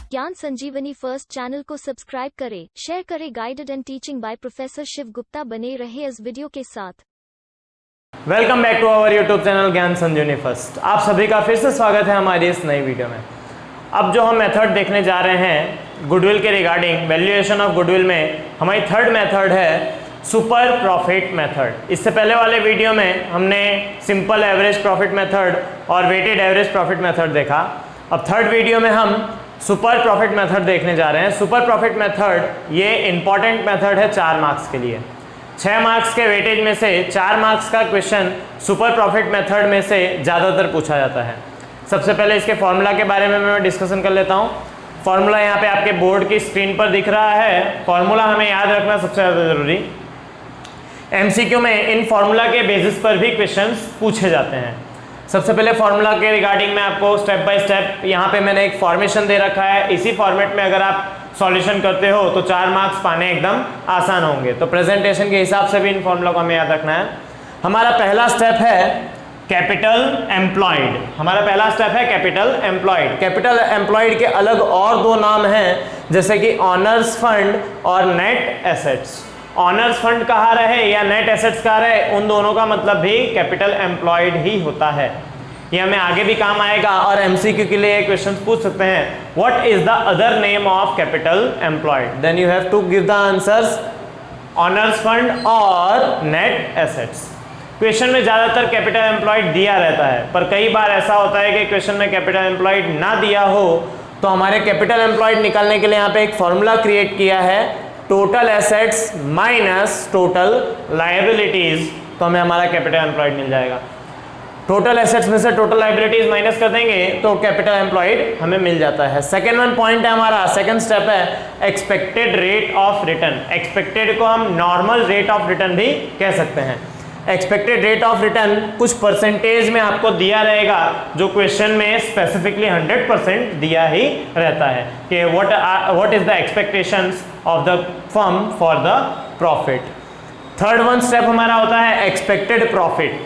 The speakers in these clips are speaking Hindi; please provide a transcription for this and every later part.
ज्ञान संजीवनी फर्स्ट चैनल को सब्सक्राइब करें, शेयर करें। Guided and teaching by professor Shiv Gupta बने रहे इस वीडियो के साथ। Welcome back to our YouTube channel Gyan Sanjeevani first. आप सभी का फिर से स्वागत है हमारी इस नई वीडियो में। अब जो हम मेथड देखने जा रहे हैं गुडविल के रिगार्डिंग वैल्यूएशन ऑफ गुडविल में, हमारी थर्ड मेथड है सुपर प्रॉफिट मेथड। इससे पहले वाले वीडियो में हमने सिंपल एवरेज प्रॉफिट मेथड और वेटेड एवरेज प्रॉफिट मेथड देखा। अब थर्ड वीडियो में हम सुपर प्रॉफिट मेथड देखने जा रहे हैं। सुपर प्रॉफिट मेथड ये इंपॉर्टेंट मेथड है 4 मार्क्स के लिए। 6 मार्क्स के वेटेज में से 4 मार्क्स का क्वेश्चन सुपर प्रॉफिट मेथड में से ज़्यादातर पूछा जाता है। सबसे पहले इसके फॉर्मूला के बारे में मैं डिस्कशन कर लेता हूँ। फॉर्मूला यहाँ पे आपके बोर्ड की स्क्रीन पर दिख रहा है। फॉर्मूला हमें याद रखना सबसे ज़्यादा ज़रूरी। एमसीक्यू में इन फॉर्मूला के बेसिस पर भी क्वेश्चंस पूछे जाते हैं। सबसे पहले फॉर्मूला के रिगार्डिंग में आपको स्टेप बाय स्टेप यहाँ पे मैंने एक फॉर्मेशन दे रखा है। इसी फॉर्मेट में अगर आप सॉल्यूशन करते हो तो 4 मार्क्स पाने एकदम आसान होंगे। तो प्रेजेंटेशन के हिसाब से भी इन फॉर्मूला को हमें याद रखना है। हमारा पहला स्टेप है कैपिटल एम्प्लॉयड। हमारा पहला स्टेप है कैपिटल एम्प्लॉयड। कैपिटल एम्प्लॉयड के अलग और 2 नाम हैं, जैसे कि ऑनर्स फंड और नेट एसेट्स। ऑनर्स फंड कहा रहे या नेट एसेट्स कहा रहे, उन दोनों का मतलब भी कैपिटल एम्प्लॉयड ही होता है। ये हमें आगे भी काम आएगा और एमसीक्यू के लिए क्वेश्चन पूछ सकते हैं। What is the other name of capital employed? Then you have to give the answers owners fund और नेट एसेट्स। क्वेश्चन में ज्यादातर कैपिटल एम्प्लॉयड दिया रहता है, पर कई बार ऐसा होता है कि क्वेश्चन में कैपिटल एम्प्लॉयड ना दिया हो तो हमारे कैपिटल एम्प्लॉयड निकालने के लिए यहाँ पे एक फॉर्मूला क्रिएट किया है, total assets minus total liabilities. तो हमें हमारा कैपिटल एम्प्लॉयड मिल जाएगा। टोटल एसेट्स में से टोटल लायबिलिटीज माइनस कर देंगे तो कैपिटल एम्प्लॉयड हमें मिल जाता है। सेकेंड वन पॉइंट है हमारा, सेकेंड स्टेप है expected rate of return. Expected को हम नॉर्मल रेट ऑफ रिटर्न भी कह सकते हैं। एक्सपेक्टेड रेट ऑफ रिटर्न कुछ परसेंटेज में आपको दिया रहेगा, जो क्वेश्चन में स्पेसिफिकली 100% दिया ही रहता है कि what is the expectations of the firm for the profit. Third one step हमारा होता है एक्सपेक्टेड प्रॉफिट।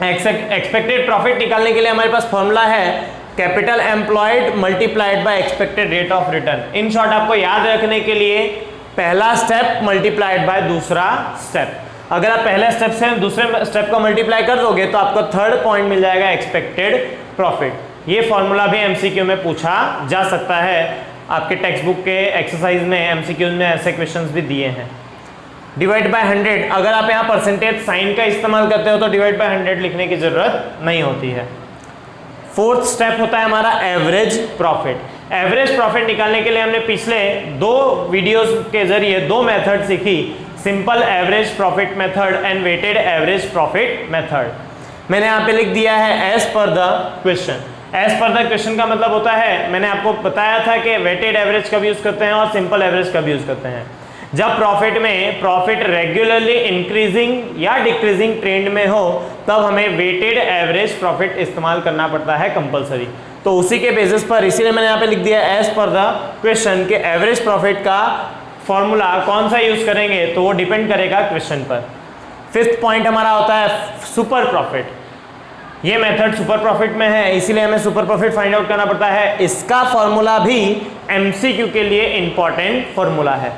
एक्सपेक्टेड प्रॉफिट निकालने के लिए हमारे पास फॉर्मूला है capital employed multiplied by expected rate of return. In short आपको याद रखने के लिए पहला स्टेप मल्टीप्लाइड बाय दूसरा स्टेप। अगर आप पहले स्टेप से दूसरे स्टेप को मल्टीप्लाई कर दोगे तो आपको थर्ड पॉइंट मिल जाएगा एक्सपेक्टेड प्रॉफिट। ये फॉर्मूला भी एमसीक्यू में पूछा जा सकता है। आपके टेक्स्ट बुक के एक्सरसाइज में एमसीक्यू में ऐसे क्वेश्चंस भी दिए हैं। डिवाइड बाय 100, अगर आप यहाँ परसेंटेज साइन का इस्तेमाल करते हो तो डिवाइड बाय 100 लिखने की जरूरत नहीं होती है। फोर्थ स्टेप होता है हमारा एवरेज प्रॉफिट। एवरेज प्रॉफिट निकालने के लिए हमने पिछले 2 वीडियोस के जरिए 2 मेथड सीखी, simple average profit method and weighted average profit method. मैंने यहाँ पे लिख दिया है as per the question. As per the question का मतलब होता है, मैंने आपको बताया था कि वेटेड एवरेज कब यूज करते हैं और सिंपल एवरेज कब यूज करते हैं। जब प्रॉफिट में प्रॉफिट रेगुलरली इंक्रीजिंग या डिक्रीजिंग ट्रेंड में हो तब हमें वेटेड एवरेज प्रॉफिट इस्तेमाल करना पड़ता है कंपलसरी। तो उसी के बेसिस पर इसीलिए मैंने यहाँ पे लिख दिया एज पर द क्वेश्चन के एवरेज प्रॉफिट का फॉर्मूला कौन सा यूज करेंगे तो वो डिपेंड करेगा क्वेश्चन पर। फिफ्थ पॉइंट हमारा होता है सुपर प्रॉफिट। ये मेथड सुपर प्रॉफिट में है, इसीलिए हमें सुपर प्रॉफिट फाइंड आउट करना पड़ता है। इसका फॉर्मूला भी एमसीक्यू के लिए इंपॉर्टेंट फॉर्मूला है।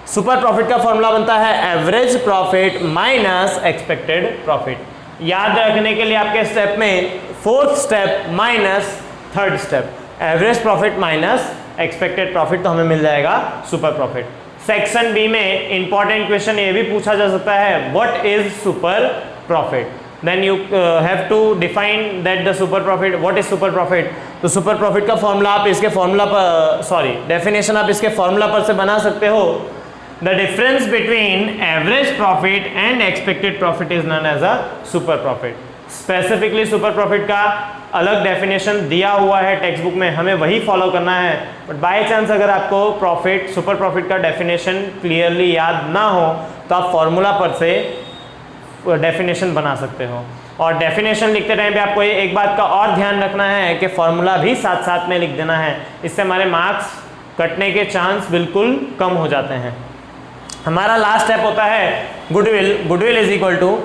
सुपर प्रॉफिट का फॉर्मूला बनता है average profit minus expected profit. याद रखने के लिए आपके स्टेप में fourth step minus third step, average profit minus expected profit, तो हमें मिल जाएगा सुपर प्रॉफिट। सेक्शन बी में इंपॉर्टेंट क्वेश्चन ये भी पूछा जा सकता है, what is super profit? Then you have to define that the super profit, what is super profit. तो सुपर प्रॉफिट का फॉर्मूला आप इसके फॉर्मूला पर डेफिनेशन आप इसके फॉर्मूला पर से बना सकते हो। The difference between average profit and expected profit is known as a super profit. Specifically super profit का अलग डेफिनेशन दिया हुआ है टेक्स्ट बुक में, हमें वही फॉलो करना है। बट बाय चांस अगर आपको प्रॉफिट सुपर प्रॉफिट का डेफिनेशन क्लियरली याद ना हो तो आप फॉर्मूला पर से डेफिनेशन बना सकते हो। और डेफिनेशन लिखते टाइम पे आपको एक बात का और ध्यान रखना है कि फॉर्मूला भी साथ साथ में लिख देना है, इससे हमारे मार्क्स कटने के चांस बिल्कुल कम हो जाते हैं। हमारा लास्ट स्टेप होता है goodwill. Goodwill is equal to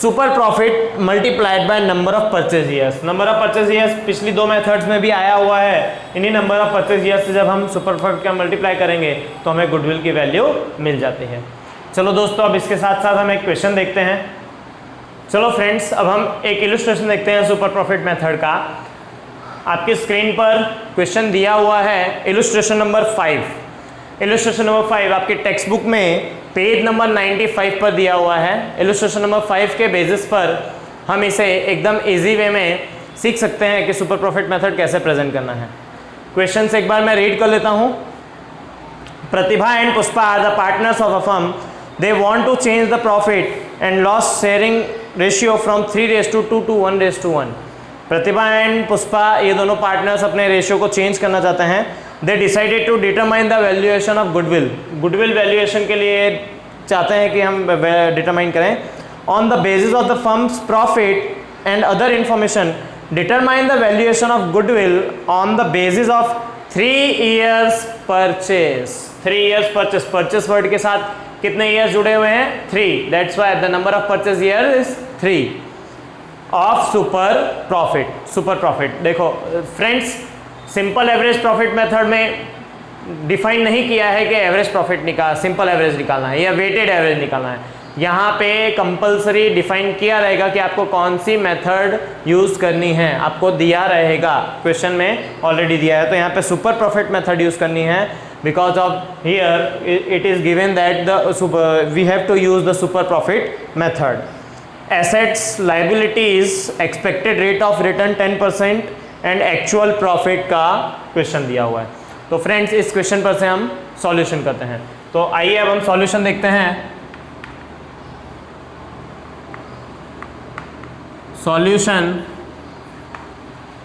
super profit multiplied by number of purchase years. Number of purchase years पिछली दो मेथड्स में भी आया हुआ है। इन्हीं नंबर ऑफ परचेज ईयर्स से जब हम सुपर प्रॉफिट का मल्टीप्लाई करेंगे तो हमें गुडविल की वैल्यू मिल जाती है। चलो दोस्तों, अब इसके साथ साथ हम एक क्वेश्चन देखते हैं। चलो फ्रेंड्स, अब हम एक इलस्ट्रेशन देखते हैं सुपर प्रॉफिट मेथड का। आपकी स्क्रीन पर क्वेश्चन दिया हुआ है, इलस्ट्रेशन नंबर 5। इलस्ट्रेशन नंबर 5 आपकी टेक्स्ट बुक में पेज नंबर 95 पर दिया हुआ है। इलस्ट्रेशन नंबर 5 के बेसिस पर हम इसे एकदम इजी वे में सीख सकते हैं कि सुपर प्रॉफिट मेथड कैसे प्रेजेंट करना है। क्वेश्चन से एक बार मैं रीड कर लेता हूँ। Pratibha and Pushpa are the partners of a firm. They want to change the profit and loss sharing ratio from 3:2 to 1:1। Pratibha and Pushpa ये दोनों पार्टनर्स अपने रेशियो को चेंज करना चाहते हैं। They decided to determine the valuation of goodwill. Goodwill valuation के लिए चाहते हैं कि हम डिटरमाइन करें। On the basis of the firm's profit and other information determine the valuation of goodwill on the basis of 3 years purchase. 3 years purchase, purchase word के साथ कितने ईयर्स जुड़े हुए हैं? 3। That's why the number of purchase year is 3 of super profit. Super profit देखो friends, simple average profit method में डिफाइन नहीं किया है कि एवरेज प्रॉफिट सिंपल एवरेज निकालना है या वेटेड एवरेज निकालना है। यहाँ पे कंपलसरी डिफाइन किया रहेगा कि आपको कौन सी मेथड यूज़ करनी है, आपको दिया रहेगा, क्वेश्चन में ऑलरेडी दिया है। तो यहाँ पे सुपर प्रॉफिट मेथड यूज़ करनी है because of here it is given that we have to use the super profit method. Assets, liabilities, expected rate of return 10% and actual profit का क्वेश्चन दिया हुआ है। तो फ्रेंड्स, इस क्वेश्चन पर से हम सॉल्यूशन करते हैं। तो आइए अब हम सॉल्यूशन देखते हैं। सॉल्यूशन,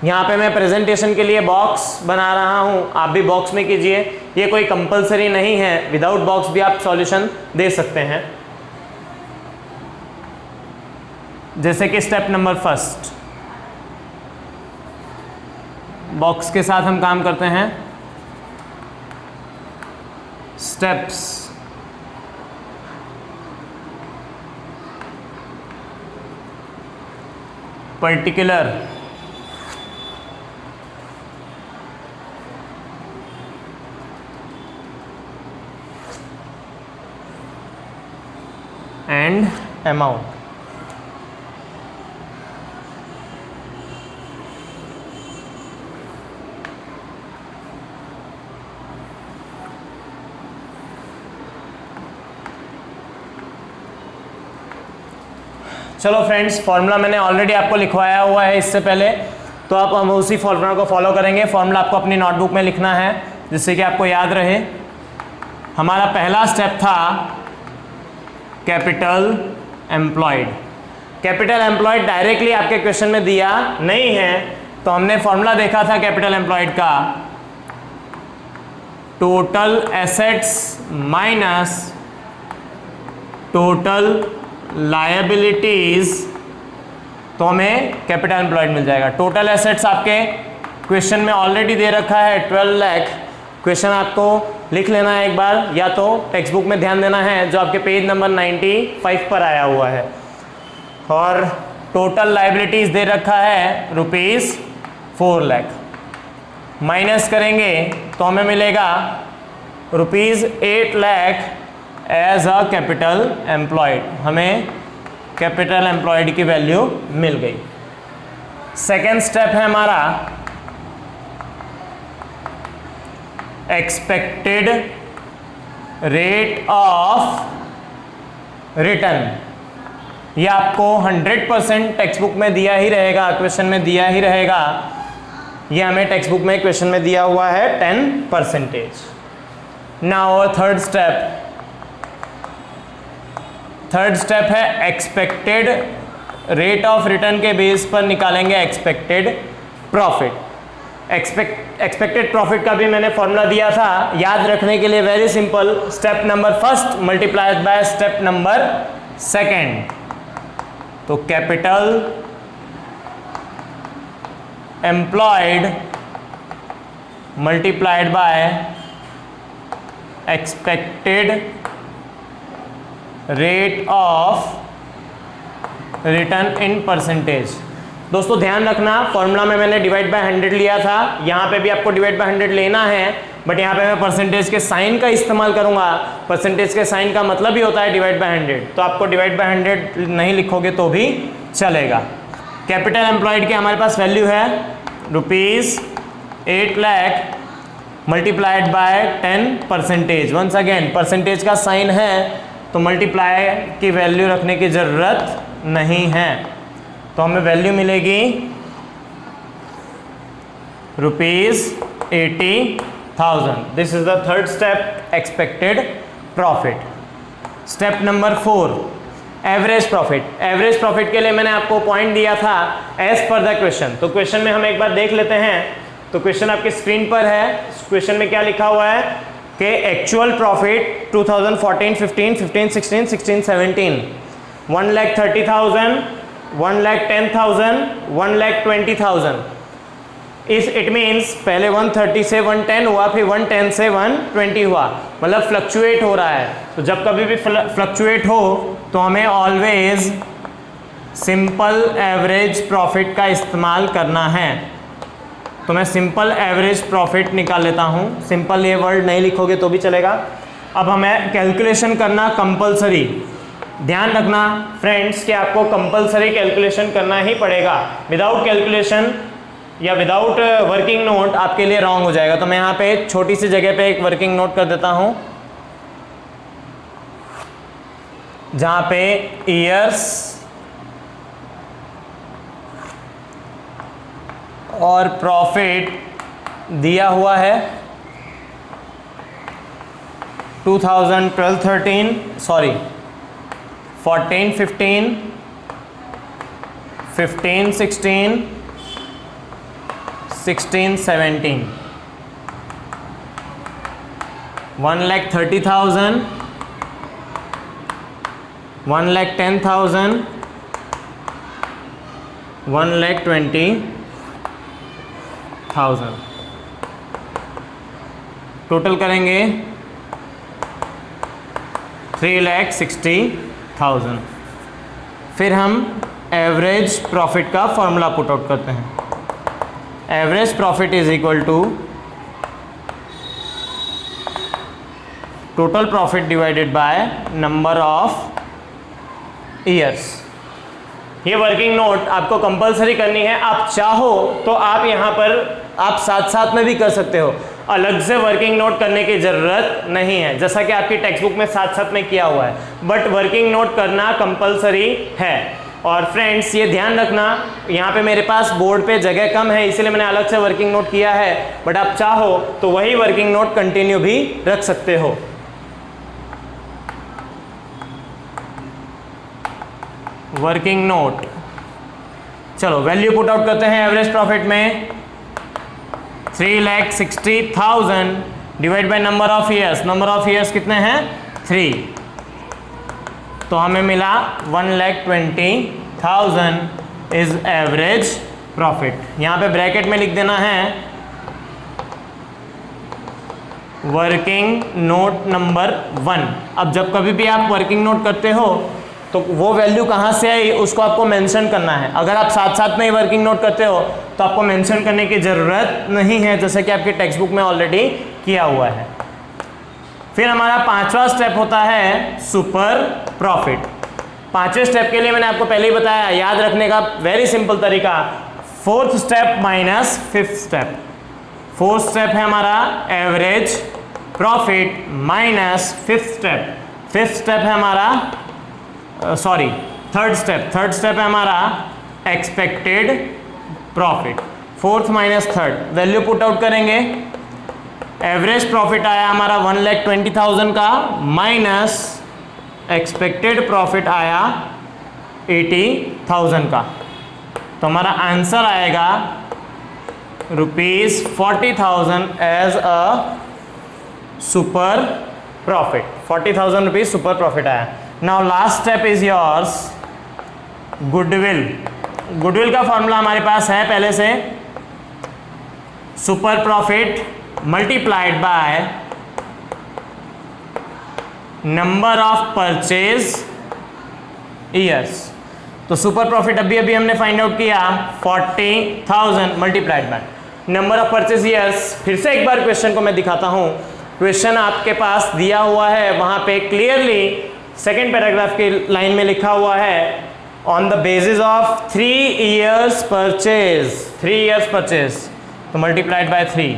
यहाँ पे मैं प्रेजेंटेशन के लिए बॉक्स बना रहा हूँ, आप भी बॉक्स में कीजिए। ये कोई कंपलसरी नहीं है, विदाउट बॉक्स भी आप सॉल्यूशन दे सकते हैं। जैसे कि स्टेप नंबर 1 बॉक्स के साथ हम काम करते हैं। Steps, particular, and amount. चलो फ्रेंड्स, फॉर्मूला मैंने ऑलरेडी आपको लिखवाया हुआ है इससे पहले, तो आप हम उसी फॉर्मूला को फॉलो करेंगे। फॉर्मूला आपको अपनी नोटबुक में लिखना है जिससे कि आपको याद रहे। हमारा पहला स्टेप था capital employed. Capital employed directly आपके क्वेश्चन में दिया नहीं है, तो हमने फॉर्मूला देखा था कैपिटल एम्प्लॉयड का, total assets minus total liabilities, तो हमें कैपिटल एम्प्लॉयड मिल जाएगा। टोटल एसेट्स आपके क्वेश्चन में ऑलरेडी दे रखा है 12 लाख। क्वेश्चन आपको लिख लेना है एक बार, या तो टेक्स्ट बुक में ध्यान देना है जो आपके पेज नंबर 95 पर आया हुआ है। और टोटल लायबिलिटीज दे रखा है ₹4 लाख। माइनस करेंगे तो हमें मिलेगा ₹8 lakh as a capital employed. हमें कैपिटल एम्प्लॉयड की वैल्यू मिल गई। सेकेंड स्टेप है हमारा एक्सपेक्टेड रेट ऑफ रिटर्न। ये आपको 100% टेक्स्ट बुक में दिया ही रहेगा, क्वेश्चन में दिया ही रहेगा। ये हमें टेक्स्ट बुक में क्वेश्चन में दिया हुआ है 10%। नाउ थर्ड स्टेप है एक्सपेक्टेड रेट ऑफ रिटर्न के बेस पर निकालेंगे एक्सपेक्टेड प्रॉफिट। एक्सपेक्टेड प्रॉफिट का भी मैंने फॉर्मूला दिया था, याद रखने के लिए very simple. Step number 1 multiplied by step number 2। तो capital employed multiplied by expected rate of return in percentage. दोस्तों ध्यान रखना, फॉर्मूला में मैंने डिवाइड बाय 100 लिया था, यहाँ पे भी आपको डिवाइड बाय 100 लेना है, बट यहाँ पे मैं परसेंटेज के साइन का इस्तेमाल करूंगा। परसेंटेज के साइन का मतलब ही होता है डिवाइड बाय 100, तो आपको डिवाइड बाय 100 नहीं लिखोगे तो भी चलेगा। कैपिटल एम्प्लॉयड की हमारे पास वैल्यू है ₹8 lakh multiplied by 10%। Once again percentage का साइन है तो मल्टीप्लाई की वैल्यू रखने की ज़रूरत नहीं है, तो हमें वैल्यू मिलेगी ₹80,000। This is the third step, expected profit. Step number 4, average profit. Average profit के लिए मैंने आपको पॉइंट दिया था एज पर द क्वेश्चन, तो क्वेश्चन में हम एक बार देख लेते हैं। तो क्वेश्चन आपकी स्क्रीन पर है। क्वेश्चन में क्या लिखा हुआ है कि एक्चुअल प्रॉफिट 2014, 15, 16, 17 1,30,000, 1,10,000, 1,20,000। इट मीन्स पहले 130 से 110 हुआ, फिर 110 से 120 हुआ, मतलब फ्लक्चुएट हो रहा है। तो जब कभी भी फ्लक्चुएट हो तो हमें ऑलवेज सिंपल एवरेज प्रॉफिट का इस्तेमाल करना है। तो मैं सिंपल एवरेज प्रॉफिट निकाल लेता हूँ। सिंपल ये वर्ड नहीं लिखोगे तो भी चलेगा। अब हमें कैलकुलेशन करना कंपलसरी। ध्यान रखना फ्रेंड्स कि आपको कंपलसरी कैलकुलेशन करना ही पड़ेगा। विदाउट कैलकुलेशन या विदाउट वर्किंग नोट आपके लिए रॉन्ग हो जाएगा। तो मैं यहाँ पे छोटी सी जगह पे एक वर्किंग नोट कर देता हूँ, जहाँ पे ईयर्स और प्रॉफिट दिया हुआ है 2012-13 सॉरी 14-15, 15-16, 16-17, 1,30,000, 1,10,000, 1,20,000। टोटल करेंगे 3,60,000। फिर हम एवरेज प्रॉफिट का फॉर्मूला पुट आउट करते हैं। Average profit is equal to total profit divided by number of years. ये वर्किंग नोट आपको कंपलसरी करनी है। आप चाहो तो आप यहाँ पर आप साथ साथ में भी कर सकते हो, अलग से वर्किंग नोट करने की ज़रूरत नहीं है, जैसा कि आपकी टेक्स्ट बुक में साथ साथ में किया हुआ है, बट वर्किंग नोट करना कंपलसरी है। और फ्रेंड्स ये ध्यान रखना, यहाँ पे मेरे पास बोर्ड पे जगह कम है, इसलिए मैंने अलग से वर्किंग नोट किया है, बट आप चाहो तो वही वर्किंग नोट कंटिन्यू भी रख सकते हो। वर्किंग नोट, चलो वैल्यू पुट आउट करते हैं। एवरेज प्रॉफिट में 3,60,000 divide by number of years. Number of years कितने हैं? 3, तो हमें मिला 1,20,000 इज एवरेज प्रॉफिट। यहाँ पे ब्रैकेट में लिख देना है वर्किंग नोट नंबर 1। अब जब कभी भी आप वर्किंग नोट करते हो तो वो वैल्यू कहाँ से आई उसको आपको मेंशन करना है। अगर आप साथ साथ में ही वर्किंग नोट करते हो तो आपको मेंशन करने की ज़रूरत नहीं है, जैसे कि आपकी टेक्स्ट बुक में ऑलरेडी किया हुआ है। फिर हमारा पांचवा स्टेप होता है सुपर प्रॉफिट। पांचवें स्टेप के लिए मैंने आपको पहले ही बताया, याद रखने का वेरी सिंपल तरीका, fourth step minus fifth step. Fourth step है हमारा average profit minus fifth step. Fifth step है हमारा थर्ड स्टेप है हमारा expected profit. Fourth minus third, value put out करेंगे। एवरेज प्रॉफिट आया हमारा 1,20,000 का, माइनस एक्सपेक्टेड प्रॉफिट आया 80,000 का, तो हमारा आंसर आएगा ₹40,000 as a super profit. 40,000 rupees super profit आया। Now last step is yours goodwill. Goodwill का फॉर्मूला हमारे पास है पहले से, super profit multiplied by number of purchase years. तो सुपर प्रॉफिट अभी अभी हमने फाइंड आउट किया 40,000 multiplied by number of purchase years. फिर से एक बार क्वेश्चन को मैं दिखाता हूं। क्वेश्चन आपके पास दिया हुआ है, वहां पे क्लियरली सेकेंड पैराग्राफ की लाइन में लिखा हुआ है on the basis of 3 years purchase, 3 years purchase, तो मल्टीप्लाइड बाय 3।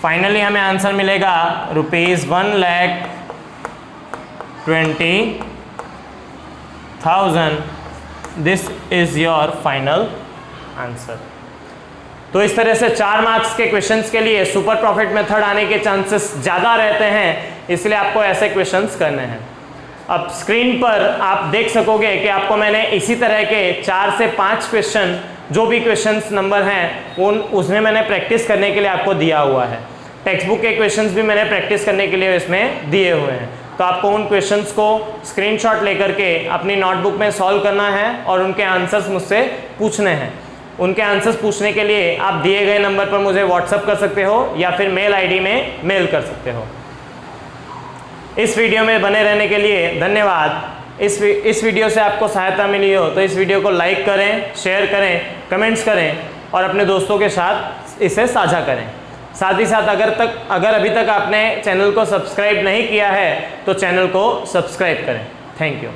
फाइनली हमें आंसर मिलेगा ₹1,20,000। This is your final answer. तो इस तरह से 4 मार्क्स के क्वेश्चंस के लिए सुपर प्रॉफिट मेथड आने के चांसेस ज़्यादा रहते हैं, इसलिए आपको ऐसे क्वेश्चंस करने हैं। अब स्क्रीन पर आप देख सकोगे कि आपको मैंने इसी तरह के 4 से 5 क्वेश्चन, जो भी क्वेश्चंस नंबर हैं उसमें मैंने प्रैक्टिस करने के लिए आपको दिया हुआ है। टेक्स्ट बुक के क्वेश्चंस भी मैंने प्रैक्टिस करने के लिए इसमें दिए हुए हैं। तो आपको उन क्वेश्चंस को स्क्रीनशॉट लेकर के अपनी नोटबुक में सॉल्व करना है और उनके आंसर्स मुझसे पूछने हैं। उनके आंसर्स पूछने के लिए आप दिए गए नंबर पर मुझे व्हाट्सअप कर सकते हो या फिर मेल आईडी में मेल कर सकते हो। इस वीडियो में बने रहने के लिए धन्यवाद। इस वीडियो से आपको सहायता मिली हो तो इस वीडियो को लाइक करें, शेयर करें, कमेंट्स करें और अपने दोस्तों के साथ इसे साझा करें। साथ ही साथ अगर अभी तक आपने चैनल को सब्सक्राइब नहीं किया है तो चैनल को सब्सक्राइब करें। Thank you.